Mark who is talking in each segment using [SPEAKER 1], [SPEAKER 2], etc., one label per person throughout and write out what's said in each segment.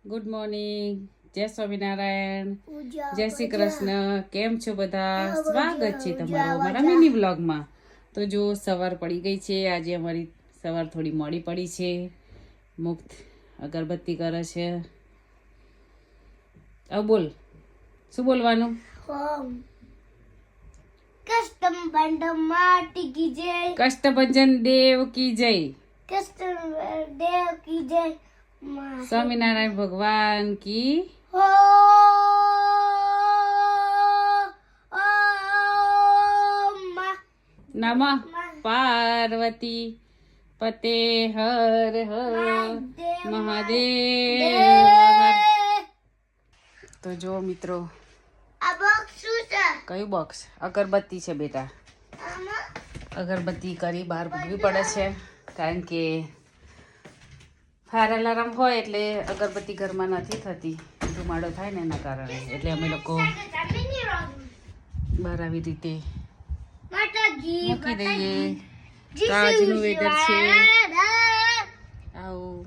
[SPEAKER 1] Good morning, જય સ્વામિનારાયણ, જય શ્રી કૃષ્ણ. કેમ છો બધા? સ્વાગત છે તમારું અમારા મિની વ્લોગમાં. તો જો સવાર પડી ગઈ છે. આજે અમારી સવાર થોડી મોડી પડી છે. મુક્ત અગરબત્તી કરે છે. હવે બોલ, શું બોલવાનું? કષ્ટભંજન દેવ કી જય. સ્વામિનારાયણ ભગવાન કી નમઃ. પાર્વતી પતે હર હર મહાદેવ. તો જો મિત્રો, કયું બોક્સ? અગરબત્તી છે બેટા. અગરબત્તી કરી બહાર મૂકવી પડે છે, કારણ કે ફાયર અલાર્મ હોય એટલે અગરબત્તી ઘરમાં નથી થતી, ધુમાડો થાય ને એના કારણે. એટલે અમે લોકો બહાર આવી રીતે મૂકી દઈએ. તો આજનું વેધર છે આવું.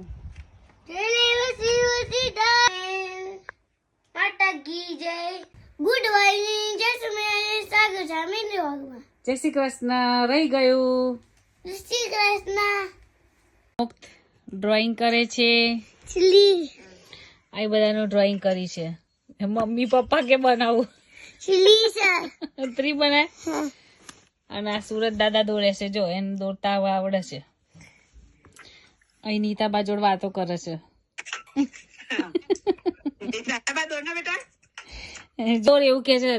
[SPEAKER 2] ગુડ મોર્નિંગ, જય સ્વામિનારાયણ. સ્વાગત છે મિની વ્લોગમાં.
[SPEAKER 1] જય શ્રી કૃષ્ણ. રહી ગયું.
[SPEAKER 2] જય શ્રી કૃષ્ણ.
[SPEAKER 1] મુક્ત ડ્રોઈંગ કરે છે.
[SPEAKER 2] ચીલી
[SPEAKER 1] આ બધાનું ડ્રોઈંગ કરી છે. મમ્મી પપ્પા કે બનાવું?
[SPEAKER 2] ચીલી છે.
[SPEAKER 1] ત્રી બનાય. અને આ સુરત દાદા દોડે છે, જો એને દોડતા આવડે છે. અહીં નીતાબા જોડ વાતો કરે છે. દોડ એવું કે છે.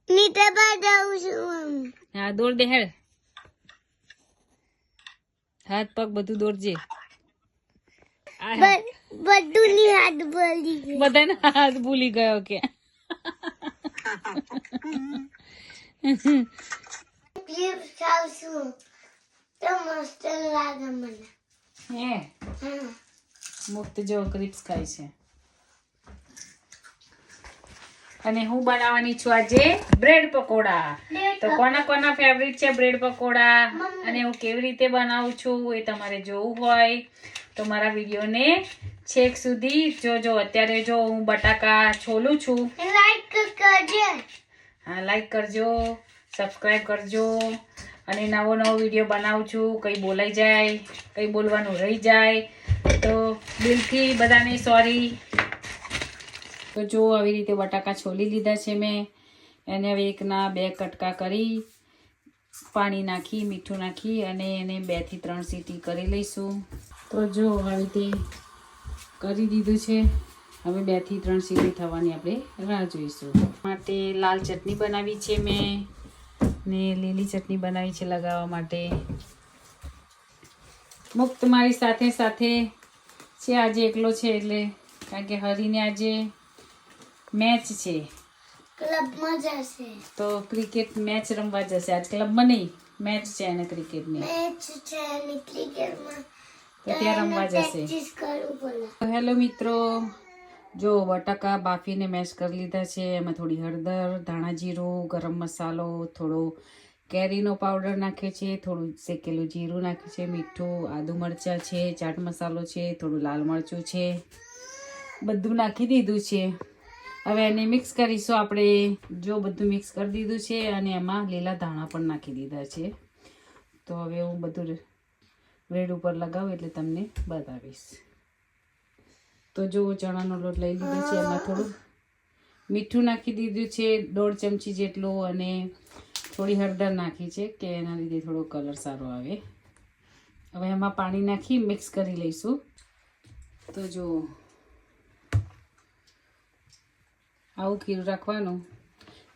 [SPEAKER 2] નીતાબા જાઉં છું.
[SPEAKER 1] હા દોડ દે હેડ. હાથ પગ બધું દોડજે.
[SPEAKER 2] બધું ની હાથ બોલી ગઈ.
[SPEAKER 1] બધાને હાથ ભૂલી ગયો કે.
[SPEAKER 2] ક્લિપ ચાલશું તો મસ્ત લાગે મને.
[SPEAKER 1] હે મુક્ત જો ક્રિપ્સ ખાય છે. અને હું બનાવવાની છું આજે બ્રેડ પકોડા. તો કોના કોના ફેવરિટ છે બ્રેડ પકોડા, અને હું કેવી રીતે બનાવું છું એ તમારે જોવું હોય તો મારા વિડીયોને છેક સુધી જોજો. અત્યારે જો હું બટાકા છોલું છું.
[SPEAKER 2] લાઈક કરજો.
[SPEAKER 1] હા લાઈક કરજો, સબસ્ક્રાઈબ કરજો. અને નવો વિડીયો બનાવું છું. કંઈ બોલાઈ જાય, કંઈ બોલવાનું રહી જાય તો દિલથી બધાને સોરી. તો જો આવી રીતે બટાકા છોલી લીધા છે મેં. એને હવે એકના 2 કટકા કરી, પાણી નાખી, મીઠું નાખી અને એને 2 થી 3 સીટી કરી લઈશું. તો જો આવી રીતે કરી દીધું છે. હવે 2 થી 3 સીટી થવાની આપણે રાહ જોઈશું. માટે લાલ ચટણી બનાવી છે મેં, ને લીલી ચટણી બનાવી છે લગાવવા માટે. મુક્ત મારી સાથે સાથે છે. આજે એકલો છે એટલે, કારણ કે હરીને આજે મેચ છે,
[SPEAKER 2] ક્લબમાં જશે.
[SPEAKER 1] તો ક્રિકેટ મેચ રમવા જશે. આજ ક્લબમાં નહીં, મેચ છે એને ક્રિકેટની.
[SPEAKER 2] મેચ છે અને ક્રિકેટમાં
[SPEAKER 1] તો ત્યાં રમવા જશે.
[SPEAKER 2] પ્રેક્ટિસ કરવું પડે.
[SPEAKER 1] હેલો મિત્રો, જો બટાકા બાફીને મેશ કરી લીધા છે. એમાં થોડી હળદર, ધાણા જીરું, ગરમ મસાલો, થોડો કેરીનો પાવડર નાખે છે, થોડું શેકેલું જીરું નાખે છે, મીઠું, આદુ મરચાં છે, ચાટ મસાલો છે, થોડું લાલ મરચું છે, બધું નાખી દીધું છે. હવે એને મિક્સ કરીશું આપણે. જો બધું મિક્સ કરી દીધું છે અને એમાં લીલા ધાણા પણ નાખી દીધા છે. તો હવે હું બધું બ્રેડ ઉપર લગાવું એટલે તમને બતાવીશ. તો જો ચણાનો લોટ લઈ લીધો છે, એમાં થોડું મીઠું નાખી દીધું છે 1.5 ચમચી જેટલું, અને થોડી હળદર નાખી છે કે એના લીધે થોડો કલર સારો આવે. હવે એમાં પાણી નાખી મિક્સ કરી લઈશું. તો જો આવું ખીરું રાખવાનું,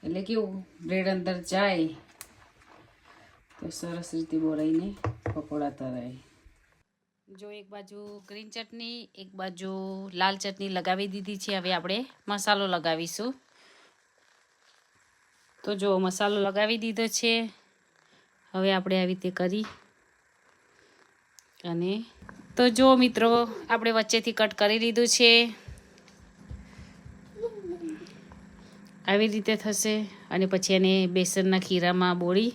[SPEAKER 1] એટલે કેવું બ્રેડ અંદર જાય તો સરસ રીતે બોળાઈને પકોડા તરાય. જો એક બાજુ ગ્રીન ચટણી, એક બાજુ લાલ ચટણી લગાવી દીધી છે. હવે આપણે મસાલો લગાવીશું. તો જો મસાલો લગાવી દીધો છે. હવે આપણે આવી રીતે કરી અને તો જો મિત્રો, આપણે વચ્ચેથી કટ કરી લીધું છે. આવી રીતે થશે. અને પછી એને બેસનના ખીરામાં બોળી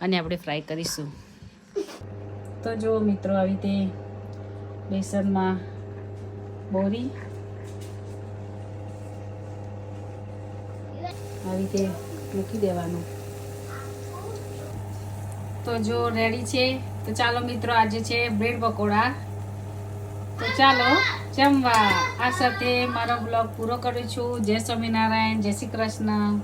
[SPEAKER 1] અને આપણે ફ્રાય કરીશું. તો જો મિત્રો, આવી રીતે બેસનમાં બોરી આવી રીતે મૂકી દેવાનું. તો જો રેડી છે. તો ચાલો મિત્રો, આજે છે બ્રેડ પકોડા. તો ચાલો જમવા. આ સાથે મારો બ્લોગ પૂરો કરું છું. જય સ્વામિનારાયણ, જય શ્રી કૃષ્ણ.